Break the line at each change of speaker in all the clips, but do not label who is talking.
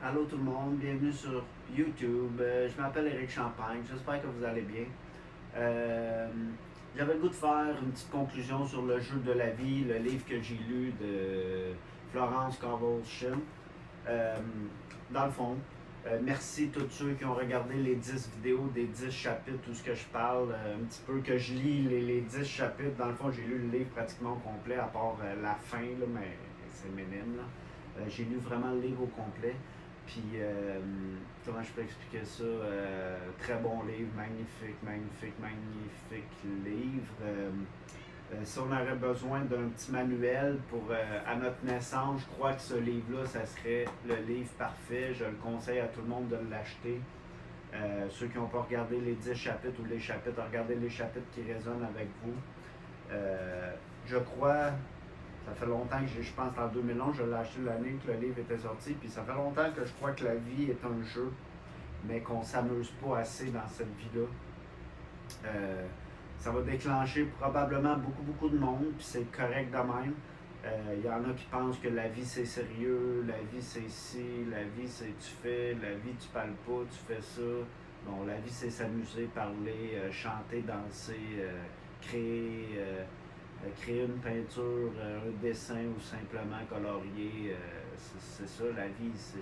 Allô tout le monde, bienvenue sur YouTube. Je m'appelle Éric Champagne, j'espère que vous allez bien. Euh, J'avais le goût de faire une petite conclusion sur le jeu de la vie, le livre que j'ai lu de Florence Scovel Shinn. Euh, dans le fond, merci à tous ceux qui ont regardé les 10 vidéos des 10 chapitres, tout ce que je parle, un petit peu que je lis les 10 chapitres. Dans le fond, j'ai lu le livre pratiquement au complet, à part la fin, là, mais c'est minime. Là. J'ai lu vraiment le livre au complet. Puis, comment je peux expliquer ça? Très bon livre, magnifique, magnifique, magnifique livre. Si on aurait besoin d'un petit manuel pour à notre naissance, je crois que ce livre-là, ça serait le livre parfait. Je le conseille à tout le monde de l'acheter. Ceux qui n'ont pas regardé les 10 chapitres ou les chapitres, regardez les chapitres qui résonnent avec vous. Je crois, ça fait longtemps que je pense en 2011, je l'ai acheté l'année que le livre était sorti, puis ça fait longtemps que je crois que la vie est un jeu, mais qu'on ne s'amuse pas assez dans cette vie-là. Ça va déclencher probablement beaucoup de monde, puis c'est correct de même. Il y en a qui pensent que la vie c'est sérieux, la vie c'est ci, la vie c'est tu fais, la vie tu parles pas, tu fais ça. Bon, la vie c'est s'amuser, parler, chanter, danser, créer, créer une peinture, un dessin ou simplement colorier. C'est ça la vie, c'est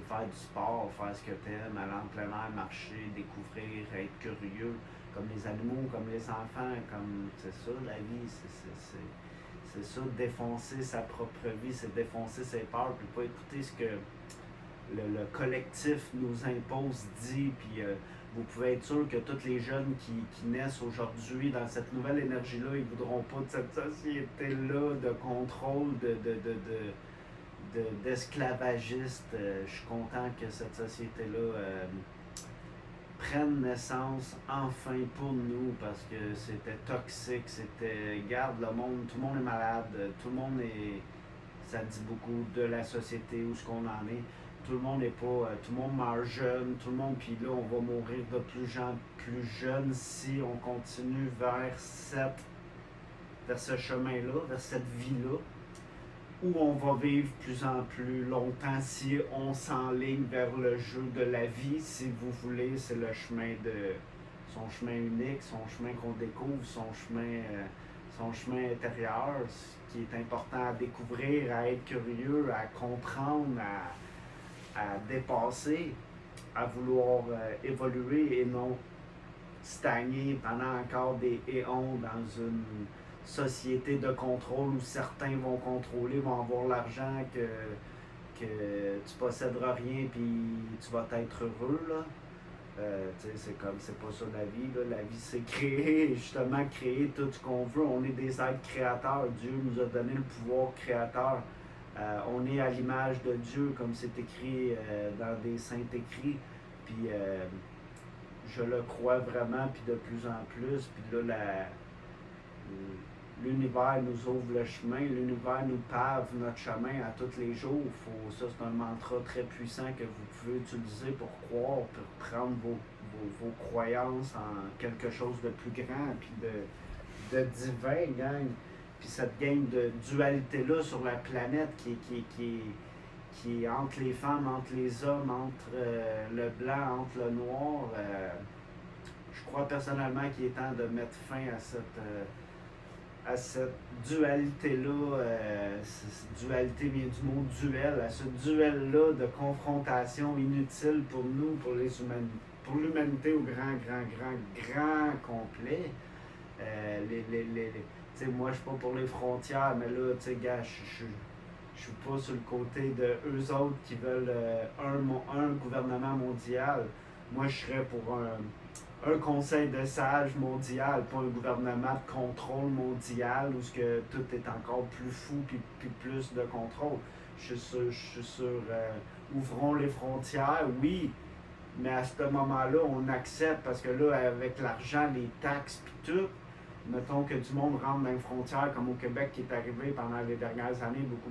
faire du sport, faire ce que tu aimes, aller en plein air, marcher, découvrir, être curieux, comme les animaux, comme les enfants, comme c'est ça la vie, c'est ça, défoncer sa propre vie, c'est défoncer ses peurs, puis pas écouter ce que le collectif nous impose, dit, puis vous pouvez être sûr que tous les jeunes qui naissent aujourd'hui dans cette nouvelle énergie-là, ils ne voudront pas de cette société-là de contrôle, d'esclavagiste. Je suis content que cette société-là prenne naissance enfin pour nous parce que c'était toxique, c'était garde le monde, tout le monde est malade, tout le monde est, ça dit beaucoup de la société où ce qu'on en est. Tout le monde est pas, tout le monde meurt jeune, tout le monde, puis là on va mourir de plus jeunes si on continue vers ce chemin-là, vers cette vie-là, où on va vivre plus en plus longtemps si on s'enligne vers le jeu de la vie, si vous voulez, c'est le chemin de son chemin unique, son chemin qu'on découvre, son chemin intérieur, ce qui est important à découvrir, à être curieux, à comprendre, à dépasser, à vouloir évoluer et non stagner pendant encore des éons dans une société de contrôle où certains vont contrôler, vont avoir l'argent que tu possèderas rien puis tu vas être heureux là. C'est comme, c'est pas ça la vie. Là. La vie, c'est créer, justement, créer tout ce qu'on veut. On est des êtres créateurs. Dieu nous a donné le pouvoir créateur. On est à l'image de Dieu, comme c'est écrit dans des saints écrits. Puis je le crois vraiment, puis de plus en plus. Puis là, l'univers nous ouvre le chemin, l'univers nous pave notre chemin à tous les jours. Ça, c'est un mantra très puissant que vous pouvez utiliser pour croire, pour prendre vos croyances en quelque chose de plus grand, puis de divin, gang. Puis cette game de dualité-là sur la planète qui est entre les femmes, entre les hommes, entre le blanc, entre le noir, je crois personnellement qu'il est temps de mettre fin à cette dualité-là, cette dualité vient du mot duel, à ce duel-là de confrontation inutile pour nous, pour l'humanité au grand complet. Moi, je suis pas pour les frontières, mais là, tu sais, gars, je suis pas sur le côté de eux autres qui veulent un gouvernement mondial. Moi, je serais pour un conseil de sages mondial, pas un gouvernement de contrôle mondial où ce que tout est encore plus fou puis plus de contrôle. Je suis sûr ouvrons les frontières, oui, mais à ce moment-là, on accepte parce que là, avec l'argent, les taxes puis tout, mettons que du monde rentre dans les frontières comme au Québec qui est arrivé pendant les dernières années, beaucoup.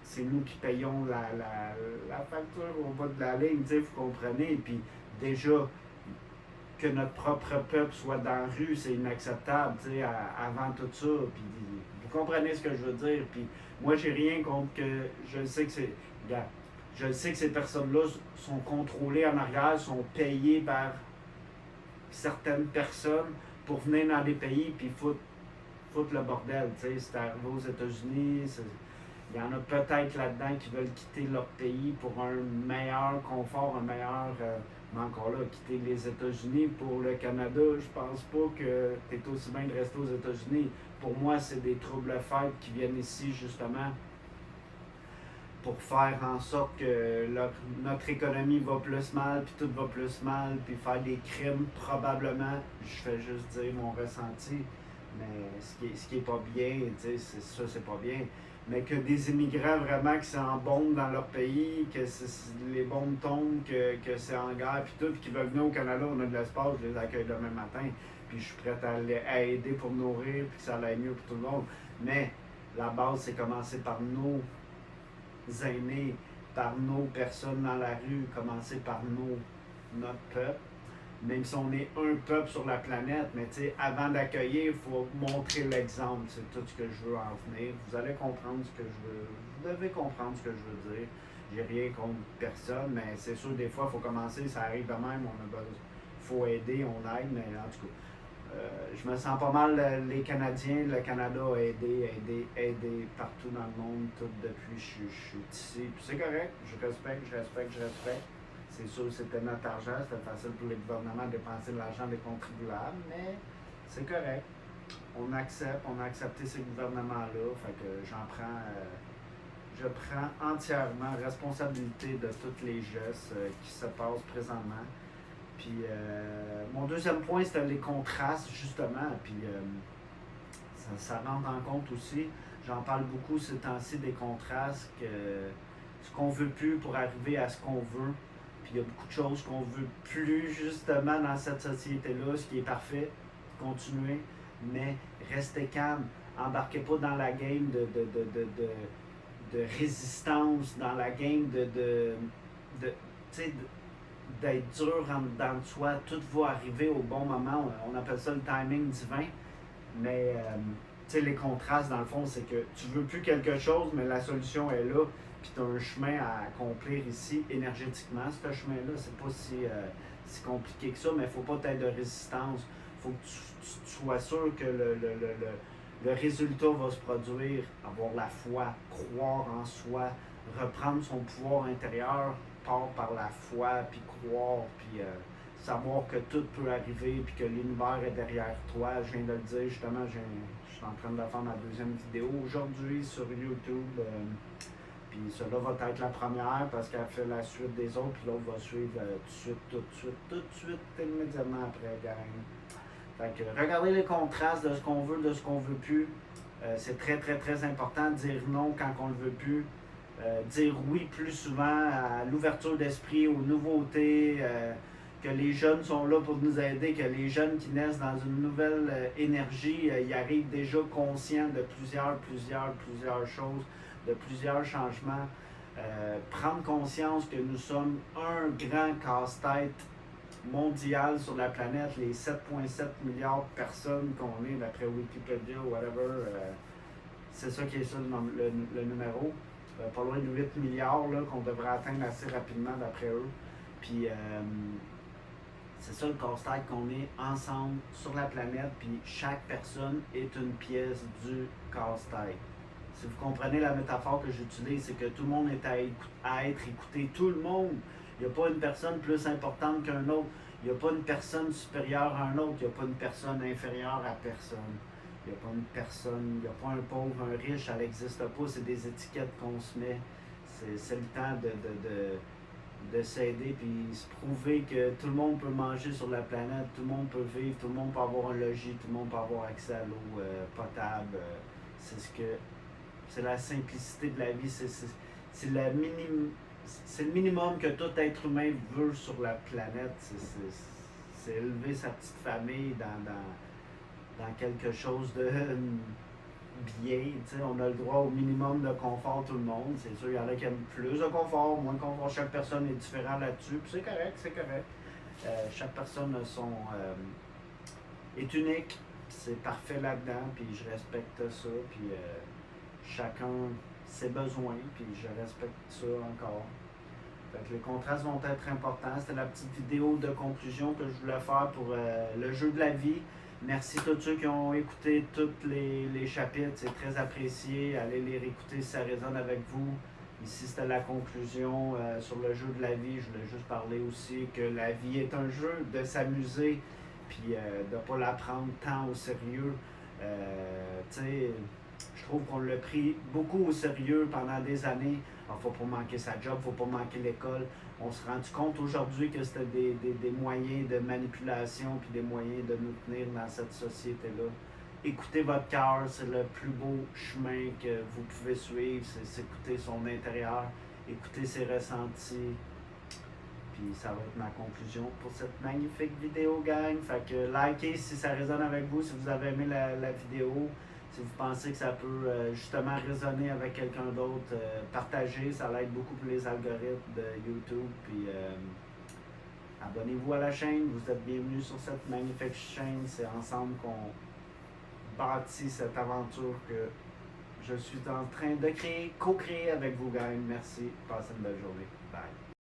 C'est nous qui payons la facture au bas de la ligne, vous comprenez. Puis déjà, que notre propre peuple soit dans la rue, c'est inacceptable, avant tout ça. Puis Vous comprenez ce que je veux dire? Puis moi, j'ai rien contre que. Je sais que c'est. Regarde, je sais que ces personnes-là sont contrôlées en arrière, sont payées par certaines personnes pour venir dans des pays puis foutre le bordel. C'est arrivé aux États-Unis. Il y en a peut-être là-dedans qui veulent quitter leur pays pour un meilleur confort, un meilleur. Mais encore là, quitter les États-Unis pour le Canada, je pense pas que tu es aussi bien de rester aux États-Unis. Pour moi, c'est des troubles-fêtes qui viennent ici justement pour faire en sorte que notre économie va plus mal, puis tout va plus mal, puis faire des crimes probablement. Je fais juste dire mon ressenti, mais ce qui est pas bien, c'est pas bien. Mais que des immigrants vraiment qui sont en bombe dans leur pays, que les bombes tombent, que c'est en guerre, puis tout, puis qui veulent venir au Canada, on a de l'espace, je les accueille demain matin, puis je suis prêt à aider pour nourrir, puis que ça aille mieux pour tout le monde. Mais la base, c'est commencer par nos aînés, par nos personnes dans la rue, commencer par notre peuple. Même si on est un peuple sur la planète, mais avant d'accueillir, il faut montrer l'exemple. C'est tout ce que je veux en venir. Vous allez comprendre ce que je veux. Vous devez comprendre ce que je veux dire. J'ai rien contre personne, mais c'est sûr, des fois, il faut commencer. Ça arrive de même. Il faut aider, on aide, mais en tout cas, je me sens pas mal, les Canadiens, le Canada a aidé partout dans le monde, tout depuis que je suis ici. Puis c'est correct, je respecte. C'est sûr que c'était notre argent, c'était facile pour les gouvernements de dépenser de l'argent des contribuables, mais c'est correct. On a accepté ces gouvernements-là, fait que je prends entièrement responsabilité de tous les gestes qui se passent présentement. Puis mon deuxième point, c'était les contrastes, justement, puis ça rentre en compte aussi. J'en parle beaucoup ces temps-ci des contrastes, ce qu'on veut plus pour arriver à ce qu'on veut. Puis il y a beaucoup de choses qu'on veut plus justement dans cette société-là, ce qui est parfait, continuer, mais restez calme, embarquez pas dans la game de résistance, dans la game d'être dur en dedans de soi, tout va arriver au bon moment, on appelle ça le timing divin, mais les contrastes dans le fond, c'est que tu veux plus quelque chose, mais la solution est là. Puis tu as un chemin à accomplir ici énergétiquement. Ce chemin-là, c'est pas si compliqué que ça, mais il ne faut pas être de résistance. Il faut que tu sois sûr que le résultat va se produire. Avoir la foi, croire en soi, reprendre son pouvoir intérieur, part par la foi, puis croire, puis savoir que tout peut arriver, puis que l'univers est derrière toi. Je viens de le dire, justement, je suis en train de faire ma deuxième vidéo aujourd'hui sur YouTube. Puis cela va être la première parce qu'elle fait la suite des autres, puis l'autre va suivre tout de suite, immédiatement après, gang. Fait que regardez les contrastes de ce qu'on veut, de ce qu'on veut plus. C'est très, très, très important de dire non quand on ne le veut plus. Dire oui plus souvent à l'ouverture d'esprit, aux nouveautés, que les jeunes sont là pour nous aider, que les jeunes qui naissent dans une nouvelle énergie, ils arrivent déjà conscients de plusieurs choses, de plusieurs changements. Prendre conscience que nous sommes un grand casse-tête mondial sur la planète, les 7,7 milliards de personnes qu'on est d'après Wikipédia ou whatever, c'est ça qui est ça le numéro. Pas loin de 8 milliards là, qu'on devrait atteindre assez rapidement d'après eux. Puis c'est ça le casse-tête qu'on est ensemble sur la planète, puis chaque personne est une pièce du casse-tête. Si vous comprenez la métaphore que j'utilise, c'est que tout le monde est à être écouté. Tout le monde. Il n'y a pas une personne plus importante qu'un autre. Il n'y a pas une personne supérieure à un autre. Il n'y a pas une personne inférieure à personne. Il n'y a pas une personne, il n'y a pas un pauvre, un riche, ça n'existe pas. C'est des étiquettes qu'on se met. C'est le temps de s'aider puis se prouver que tout le monde peut manger sur la planète, tout le monde peut vivre, tout le monde peut avoir un logis, tout le monde peut avoir accès à l'eau potable. C'est la simplicité de la vie, c'est le minimum que tout être humain veut sur la planète. C'est élever sa petite famille dans quelque chose de bien. On a le droit au minimum de confort, tout le monde. C'est sûr, il y en a qui aiment plus de confort, moins de confort. Chaque personne est différente là-dessus. Puis c'est correct. Chaque personne est unique. c'est parfait là-dedans, puis je respecte ça, puis chacun ses besoins, puis je respecte ça encore. Fait que les contrastes vont être importants. C'était la petite vidéo de conclusion que je voulais faire pour le jeu de la vie. Merci à tous ceux qui ont écouté tous les chapitres. C'est très apprécié. Allez les réécouter si ça résonne avec vous. Ici, c'était la conclusion sur le jeu de la vie. Je voulais juste parler aussi que la vie est un jeu, de s'amuser, puis de ne pas la prendre tant au sérieux. Tu sais, je trouve qu'on l'a pris beaucoup au sérieux pendant des années. Il ne faut pas manquer sa job, il ne faut pas manquer l'école. On se rend compte aujourd'hui que c'était des moyens de manipulation puis des moyens de nous tenir dans cette société-là. Écoutez votre cœur, c'est le plus beau chemin que vous pouvez suivre, c'est écouter son intérieur, écouter ses ressentis. Puis ça va être ma conclusion pour cette magnifique vidéo, gang. Fait que likez si ça résonne avec vous, si vous avez aimé la vidéo. Si vous pensez que ça peut justement résonner avec quelqu'un d'autre, partagez, ça l'aide beaucoup pour les algorithmes de YouTube. Puis abonnez-vous à la chaîne, vous êtes bienvenus sur cette magnifique chaîne. C'est ensemble qu'on bâtit cette aventure que je suis en train de créer, co-créer avec vous, gang. Merci, passez une belle journée. Bye.